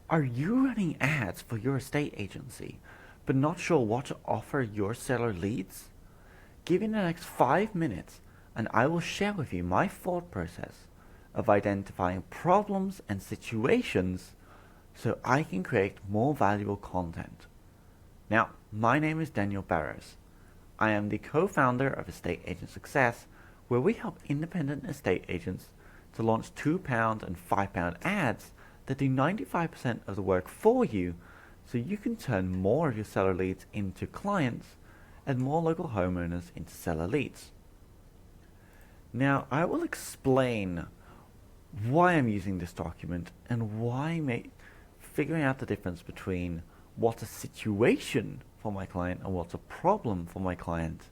Are you running ads for your estate agency, but not sure what to offer your seller leads? Give me the next 5 minutes and I will share with you my thought process of identifying problems and situations so I can create more valuable content. Now, my name is 𝗫𝗫𝗀𝗫. I am the co-founder of Estate Agent Success, where we help independent estate agents to launch £2 and £5 ads that do 95% of the work for you, so you can turn more of your seller leads into clients and more local homeowners into seller leads. Now, I will explain why I'm using this document and why figuring out the difference between what's a situation for my client and what's a problem for my client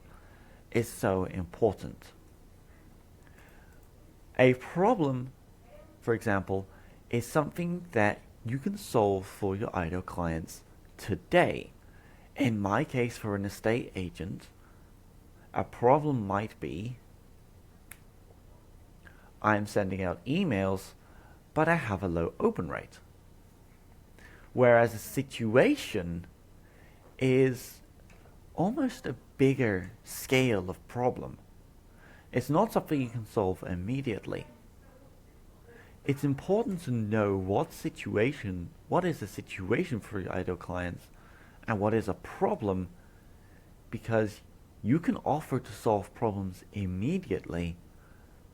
is so important. A problem, for example, is something that you can solve for your ideal clients today. In my case, for an estate agent, a problem might be I'm sending out emails, but I have a low open rate. Whereas a situation is almost a bigger scale of problem. It's not something you can solve immediately. It's important to know what is a situation for your ideal clients and what is a problem, because you can offer to solve problems immediately,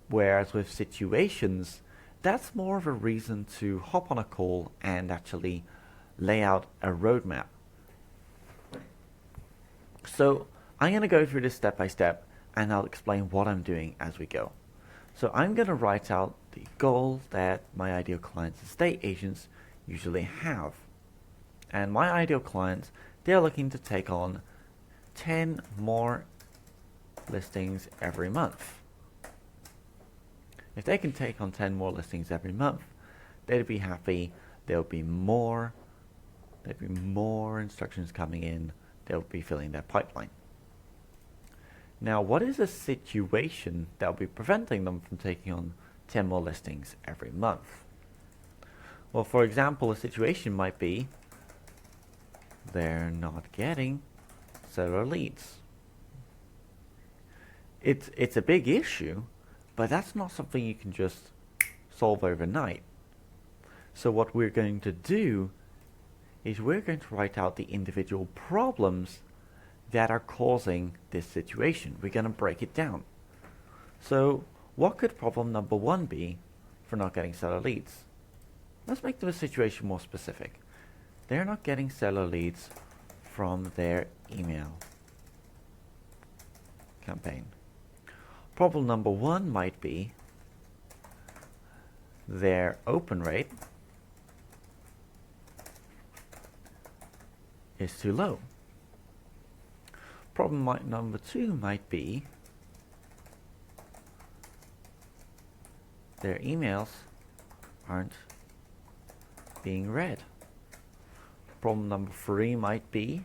whereas with situations, that's more of a reason to hop on a call and actually lay out a roadmap. So I'm going to go through this step by step and I'll explain what I'm doing as we go. So I'm going to write out the goal that my ideal clients, estate agents, usually have. And my ideal clients, they're looking to take on 10 more listings every month. If they can take on 10 more listings every month, they'd be happy. There'll be more instructions coming in. They'll be filling their pipeline. Now, what is a situation that will be preventing them from taking on 10 more listings every month? Well, for example, a situation might be they're not getting seller leads. It's a big issue, but that's not something you can just solve overnight. So what we're going to do is we're going to write out the individual problems that are causing this situation. We're going to break it down. So what could problem number 1 be for not getting seller leads? Let's make the situation more specific. They're not getting seller leads from their email campaign. Problem number 1 might be their open rate is too low. Problem number 2 might be their emails aren't being read. Problem number 3 might be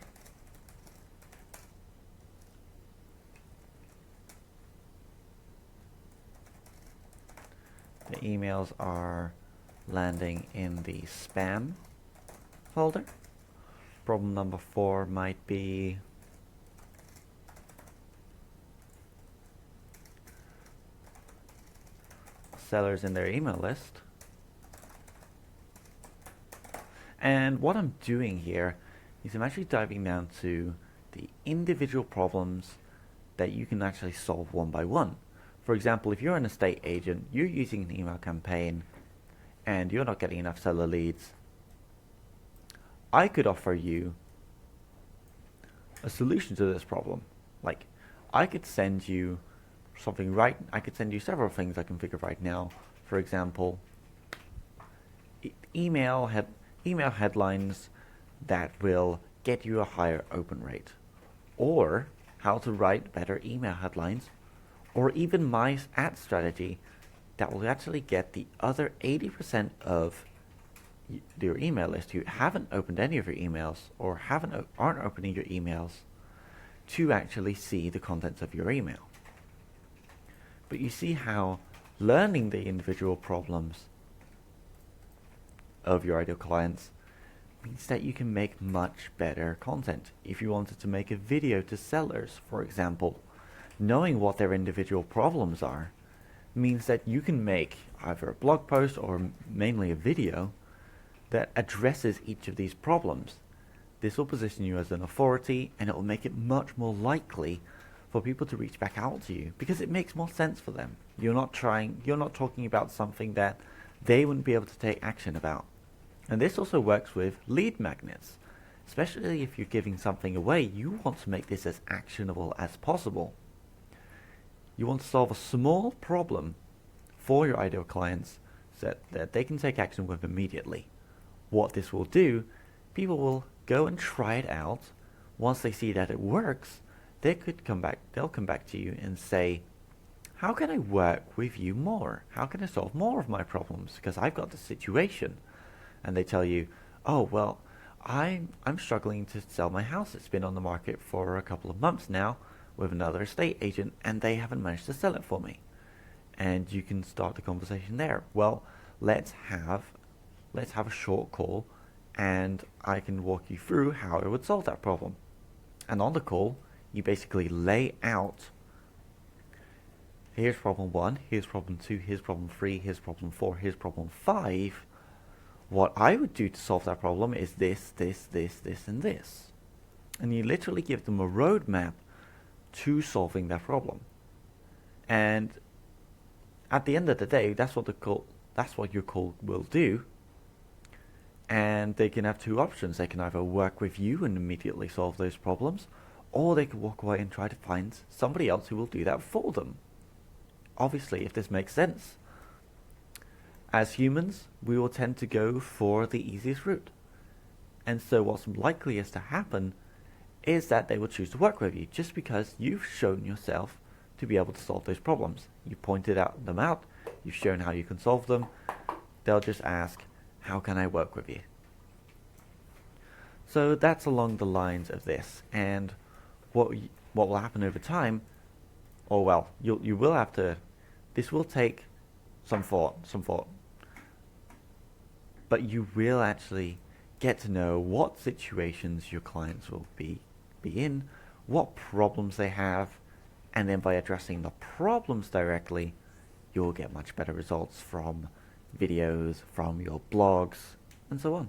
the emails are landing in the spam folder. Problem number 4 might be sellers in their email list. And what I'm doing here is I'm actually diving down to the individual problems that you can actually solve one by one. For example, if you're an estate agent, you're using an email campaign and you're not getting enough seller leads, I could offer you a solution to this problem. Like, I could send you something I could send you several things I can figure right now. For example, email headlines that will get you a higher open rate, or how to write better email headlines, or even my ad strategy that will actually get the other 80% of your email list who haven't opened any of your emails or aren't opening your emails to actually see the contents of your email. But you see how learning the individual problems of your ideal clients means that you can make much better content. If you wanted to make a video to sellers, for example, knowing what their individual problems are means that you can make either a blog post or mainly a video that addresses each of these problems. This will position you as an authority, and it will make it much more likely for people to reach back out to you because it makes more sense for them. You're not talking about something that they wouldn't be able to take action about. And this also works with lead magnets. Especially if you're giving something away, you want to make this as actionable as possible. You want to solve a small problem for your ideal clients so that they can take action with immediately. What this will do, people will go and try it out. Once they see that it works, they'll come back to you and say, how can I work with you more? How can I solve more of my problems? Because I've got this situation. And they tell you, oh, well, I'm struggling to sell my house. It's been on the market for a couple of months now with another estate agent, and they haven't managed to sell it for me. And you can start the conversation there. Well, let's have a short call, and I can walk you through how I would solve that problem. And on the call, you basically lay out, here's problem 1, here's problem 2, here's problem 3, here's problem 4, here's problem 5. What I would do to solve that problem is this, this, this, this, and this. And you literally give them a roadmap to solving that problem. And at the end of the day, that's what your call will do. And they can have two options. They can either work with you and immediately solve those problems, or they can walk away and try to find somebody else who will do that for them. Obviously, if this makes sense. As humans, we will tend to go for the easiest route. And so what's likeliest to happen is that they will choose to work with you just because you've shown yourself to be able to solve those problems. You pointed them out, you've shown how you can solve them. They'll just ask, how can I work with you? So that's along the lines of this. And what will happen over time, or well, you will have to, this will take some thought. But you will actually get to know what situations your clients will be in, what problems they have, and then by addressing the problems directly, you'll get much better results from videos, from your blogs, and so on.